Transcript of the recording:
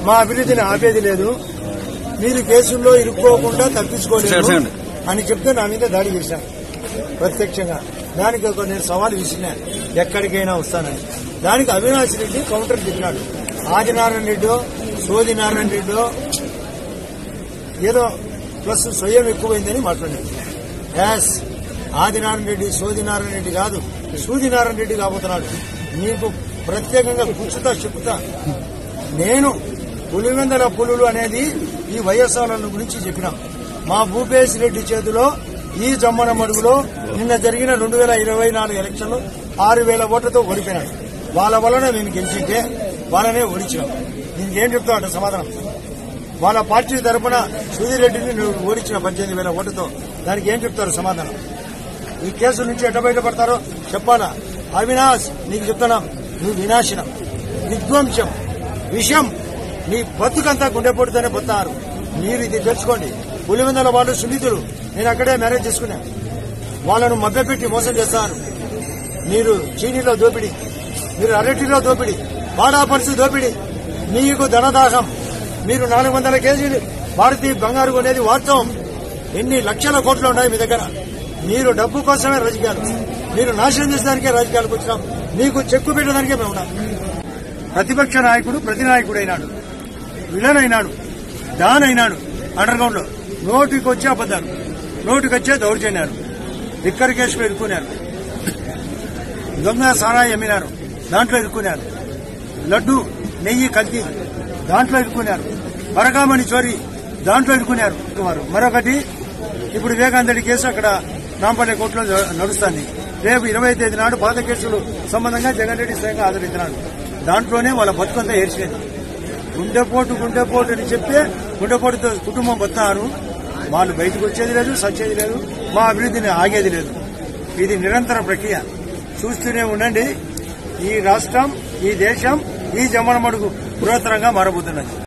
మా అభివృద్ధిని ఆపేది లేదు, మీరు కేసుల్లో ఇరుక్కోకుండా తప్పించుకోలేదు అని చెప్తే నా మీద దాడి చేశాను ప్రత్యక్షంగా. దానికి నేను సవాల్ విసిరినా, ఎక్కడికైనా వస్తానని. దానికి అవినాష్ రెడ్డి కౌంటర్ చెప్పినాడు. ఆదినారాయణ రెడ్డో సోదినారాయణ రెడ్డో ఏదో ప్లస్ స్వయం ఎక్కువైందని మాట్లాడాడు. యాస్ ఆదినారాయణ రెడ్డి సోదినారాయణ రెడ్డి కాదు, సూదినారాయణ రెడ్డి కాబోతున్నాడు. నీకు ప్రత్యేకంగా కూర్చుతా చెప్తా. నేను పులివెందల పులులు అనేది ఈ వైఎస్ఆర్ గురించి చెప్పినాం. మా భూపేశ్ రెడ్డి చేతిలో ఈ జమ్మన మడుగులో నిన్న జరిగిన 2024 ఎలక్షన్లో 6,000 ఓట్లతో ఓడిపోయినాడు. వాళ్ళ వలన నేను గెలిచింటే వాళ్ళనే ఓడించినాం. దీనికి ఏం చెప్తావు అంటే సమాధానం. వాళ్ళ పార్టీ తరఫున సూదిరెడ్డిని నువ్వు ఓడించిన 18,000 ఓట్లతో దానికి ఏం చెప్తారు సమాధానం? ఈ కేసు నుంచి ఎట్ట బయటపడతారో చెప్పాలా? అవినాష్ నీకు చెప్తున్నాం, నువ్వు వినాశనం, విధ్వంసం, విషం, నీ బతుకంతా గుండెపోటుతోనే పోతారు. మీరు ఇది తెలుసుకోండి. పులివెందుల వాళ్ళు సున్నితులు, నేను అక్కడే మ్యారేజ్ చేసుకున్నా. వాళ్ళను మభ్యపెట్టి మోసం చేస్తారు. మీరు చీనీలో దోపిడీ, మీరు అరటిలో దోపిడీ, వాడాపరిచి దోపిడీ, మీకు ధనదాహం. మీరు 400 కేజీలు భారతీయ బంగారు కొనేది వాస్తవం. ఎన్ని లక్షల కోట్లు ఉన్నాయి మీ దగ్గర. మీరు డబ్బు కోసమే రాజకీయాలు, మీరు నాశనం చేసేదానికే రాజకీయాలకు వచ్చినాం. మీకు చెక్కు పెట్టడానికే మేము ఉన్నాం. ప్రతిపక్ష నాయకుడు ప్రతి నాయకుడు అయినాడు, విలన్ అయినాడు, డాన్ అయినాడు. అండర్ గ్రౌండ్ లో నోటికి వచ్చే అబద్దాలు, నోటికి వచ్చే దౌర్జన్యాలు, లిక్కర్ కేసులో ఇరుక్కున్నారు, దొంగ సారాయి అమ్మినారు, దాంట్లో ఇరుక్కున్నారు, లడ్డు నెయ్యి కల్తీ దాంట్లో ఇరుక్కున్నారు, పరకామణి చోరీ దాంట్లో ఇరుక్కున్నారు. మరొకటి ఇప్పుడు వివేకానంద కేసు అక్కడ నాంపల్లి కోర్టులో నడుస్తుంది. రేపు 20వ తేదీ నాడు పాత కేసులు సంబంధంగా జగన్ రెడ్డి స్వయంగా ఆదరించినాడు. దాంట్లోనే వాళ్ళ బతుకంతా ఏడ్చేది. గుండెపోటు అని చెప్తే గుండెపోటుతో కుటుంబం బతున్నారు. వాళ్ళు బయటకు వచ్చేది లేదు, సచ్చేది లేదు, మా అభివృద్ధిని ఆగేది లేదు. ఇది నిరంతర ప్రక్రియ. చూస్తూనే ఉండండి. ఈ రాష్ట్రం, ఈ దేశం, ఈ జమ్మన మడుగు పురాతనంగా మారబోతున్నది.